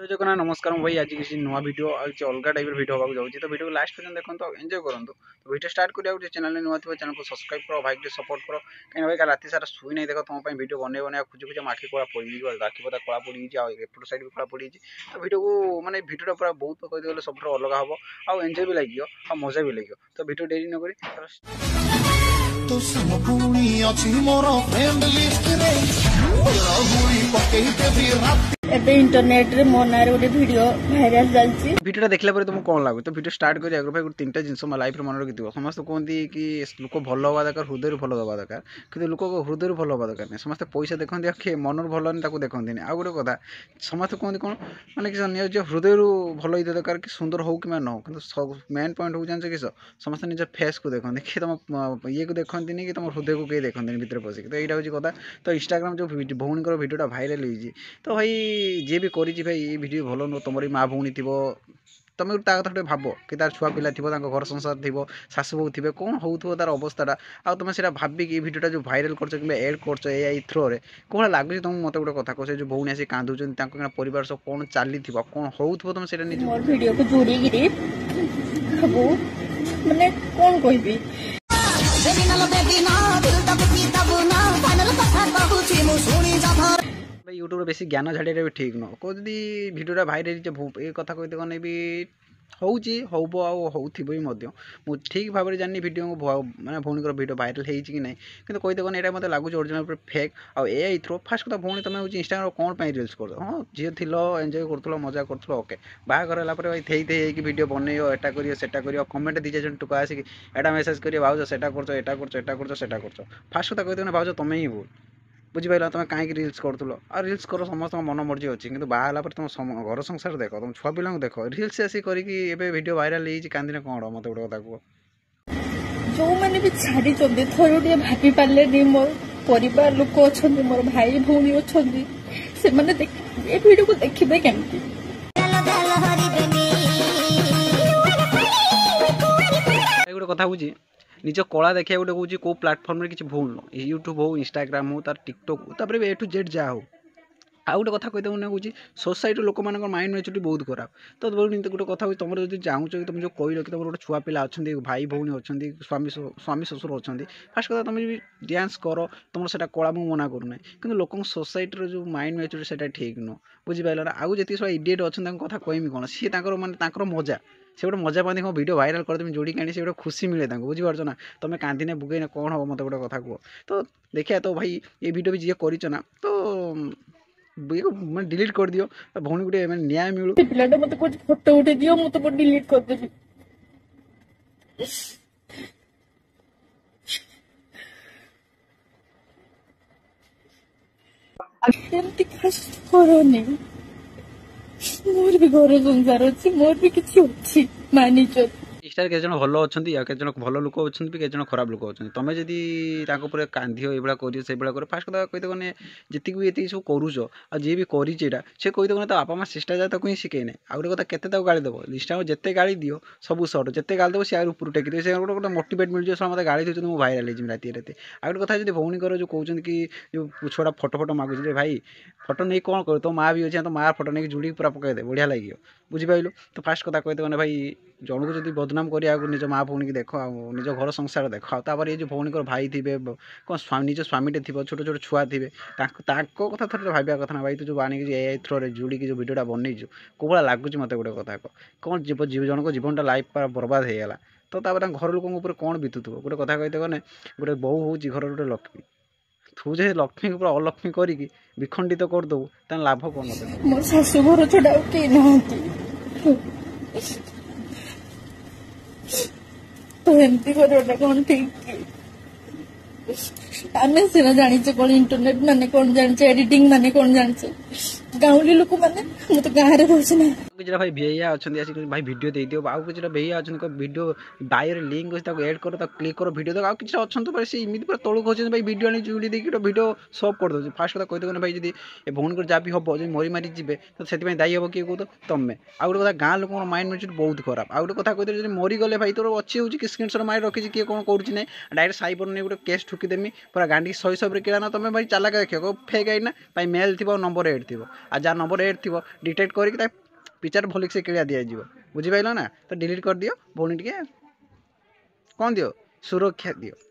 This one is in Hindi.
तो जगन्नाथ नमस्कार भाई आज किसी नुआ वीडियो अलग टाइप वीडियो होगा जाऊँगी तो वीडियो लास्ट पर्यंत देखो तो एंजॉय करूँ। तो वीडियो स्टार्ट करिया चैनल नुआ थी चैनल को सब्सक्राइब करो भाई के सपोर्ट करो कहीं भाई रात सारा शुई नहीं देख तुम वीडियो बने बने खुज खुज आखि कला पड़ आखि पता कला पड़ी एपट साइड भी कला पड़ी तो वीडियो को माने वीडियो पूरा बहुत कहते सब अलग हम आउ एंजॉय भी लगे आ मजा भी लगे तो वीडियो डेरी नक तो समपुणी अछि मोर फ्रेंड लिस्ट रे हुई पकेई देबी रात एबे इंटरनेट रे मो नारे गोटे वीडियो भाइराल चलछि वीडियो देखला पर तुमको कौन लागो तो वीडियो स्टार्ट करी आगे भाई तीन जिन मो लाइफ मन रखी समस्त कहते कि लोक भल हवा दरकार हृदय भल दवा दरकार कि लोक हृदय भल हवा दरकार नहीं समस्त पैसा देखते आखे मन भल देखते आ गोटे कथा समस्त कहते कौन मैंने कि हृदय भल ही दरकार कि सुंदर हो कि न हो कि मेन पॉइंट हो जान कि समस्त निज फेस को देखते कि तुम ये को देखते कि तुम हृदय को कहीं देखते भितर पशिक तो यहाँ हूँ कथा तो इंस्टाग्राम जो भौणी वीडियोटा भाइराल होती तो भाई जी भी करी भाई ये वीडियो भल नुह तुम माँ भौणी थी तुम ता कथा भाव कि तार छुआ पिला थी घर संसार थी शाशु बहु थे कौन हो तार अवस्था आ तुम से भाविकी वीडियोटा जो भाइराल कर एड कर एआई थ्रो रे कौन लगुच तुम मत गोटे कथा कह जो भौणी आसी कांदुन परिवार सब कौन चली कौन हो तुम से वीडियो को जोड़ी माने कौन कहबी यूट्यूब बेसी ज्ञान झाड़िया भी ठीक नुह कौ जदि भिडियोटा भाइराल ये कथा कहते कने भी होउची होबो आ होउथिबो मु ठीक भाव में जानी वीडियो माने भौणी वीडियो भाइराल होई कि नहीं किंतु कहते कने एटा मते लागुच ओरिजिनल फेक आ एआई थ्रो फास्ट कथा भौणी तुम होची इंस्टाग्राम कौन पे रील्स कर हां जे थिलो एंजॉय करथलो मजा करथलो ओके बाहागर होला पर भाई थेई थेई कि वीडियो बनइयो एटा करियो सेटा करियो कमेंट दीजे जन टुका आसी एटा मेसेज करियो भाउज सेटा करछो एटा करछो एटा करछो सेटा करछो फास्ट कथा कहते कने भाउज तुम ही भूल बुझिपार तुम कहीं रिल्स करूँ आ रिल्स कर समस्त मन मर्जी अच्छी कि बाहर तुम घर संसार देख तुम छुआ पिला देख रिल्स आसी करके वीडियो भाइराल हो कांदिने कौन मत गोटे कथा कह जो मैंने भी छाड़ी थोड़े टे भाभी पारे मोर परिवार लोक अच्छा मोर भाई भौणी अच्छा से वीडियो को देखिए केमती गोटे कथा हूँ निज कला देखा गोटे कौन कौ प्लाटफर्म में किसी भूल न यूट्यूब हो इंस्टाग्राम हो तार टिकटॉक हो तापर ए टू जेड जहाँ हो आउ गोटे कथा कहते मैं कौन सोसाइटी लोक मान माइंड मेच्योरिटी बहुत खराब तो गोटे कथा तुम जो चाहूँ कि तुम जो कहल कि तुम गोटे छुआ पिला अच्छा भाई भौणी अच्छा स्वामी ससुर अच्छा फास्ट कथा तुम भी डांस कर तुम से कला मुझे मना करूना कि लोक सोसाइटी जो माइंड मेच्योरिटी से ठीक नुह बुझिपार आउ जी सब इडिएट अच्छा कथा कहमी कौन सी मानते मजा से गोटे मजा पाती वीडियो भाइराल कर तुम जोड़ी आनी से गोटे खुशी मिले बुझीपार ना तुम कांदिने बुगेने कौन हम मत गोटे कथा कह तो देखिए तो भाई ये वीडियो भी जी करना तो मैं डिलीट कर दियो भौणी गोटे न्याय मिलू पिलाटा मत कुछ फोटो उठे दियो मु तो डिलीट कर देबी एमती कष्ट करनी मोर भी घर संसार अच्छी मोर भी किसी अच्छी मानिच इंस्टार के भल अच्छा के भल लोक अच्छा के खराब लोक अच्छा तुम जदि कांदी ये कर फास्ट कथा कहते कने जी भी ये सब करुच आ जी भी करा से कहते कने बापा माँ शिष्टाचार तक ही शिखे आ गोटे कथा केते गाड़ी देव इंस्टाग्राम जिते गाड़ी दियो सब सर्ट जिते गाड़ी देव सी ऊपर टेक से गोटे गोटे मोटिवेट मिल जाए मत गाड़ी दूसरी मुझे भाइराल राति राति आ गोटे कथा भौणी जो कहते कि जो छुआ फोटो फोटो मागुचे भाई फोटो नहीं कौन कर तो माँ भी अच्छे तो माँ फोटो नहीं जुड़ी पूरा पकईदे बढ़िया लगे बुझिपार तो फास्ट कथा कहते कने भाई जन को जब बदनाम करा निज माँ भौणी की देख निज घर संसार देख तापर ये जो भौणी भाई थे कौन निज स्वामी थे छोट छोट छुआ थे कथा थोड़े भाविया कथा ना भाई तू जो आने एआई थ्रो जोड़ी जो वीडियोटा बनईचु कौ भाया लगुच मत गोटे कथा कौन जन को जीवन लाइफ पूरा बर्बाद हो गला तो घर लोक कौन बीतुव गोटे कथा कहते कने गोटे बहु हूँ घर गोटे लक्ष्मी तू जे लक्ष्मी को पूरा अलक्ष्मी करी विखंडित करदेबू तार लाभ कौन मत मोर शाशु घर छड़ा के नहंती तो एमती करवाटा कौन ठीक आम सीना जाचे कौन इंटरनेट माने कौन जाने एडिटिंग माने कौन जाने गाँवली लोक मैंने मुझे गाँव में रोचे ना किसी भाई भैया अच्छा भाई भिड दे दियो आउ किसी भैया अच्छा भिड बायोर लिंक अच्छे एड कर क्लिक कर भिड देख किसी अच्छा तो भाई सी पूरा तौक खोज भाई भिड आनी जुड़ी देखिए भिड सब कर दे फास्ट कथा कहते भाई जी भौणी जहाँ भी हम जो मरी मारी जी तो से दायी हम किए कह तुम्हें आउ गोटे कथा गाँ लोक माइंड मेच्योर बहुत खराब आउ गोटे कथा कहते मरीगले भाई तोर अच्छी हूँ कि स्क्रीनशॉट मार रखी किए कौन करूँ ना डायरेक्ट साइबर नहीं गोटे केस ठुकीदेमी पूरा गांडी शैशव किड़ा ना तुम भाई चालाक देख फेक आई ना भाई मेल थी नंबर एड थी आ जहाँ नंबर एड थी डिटेक्ट करके पिक्चर भलिक से किड़ा दिज्व बुझीपाल ना तो डिलीट कर दियो भौणी टे कौन दियो सुरक्षा दियो।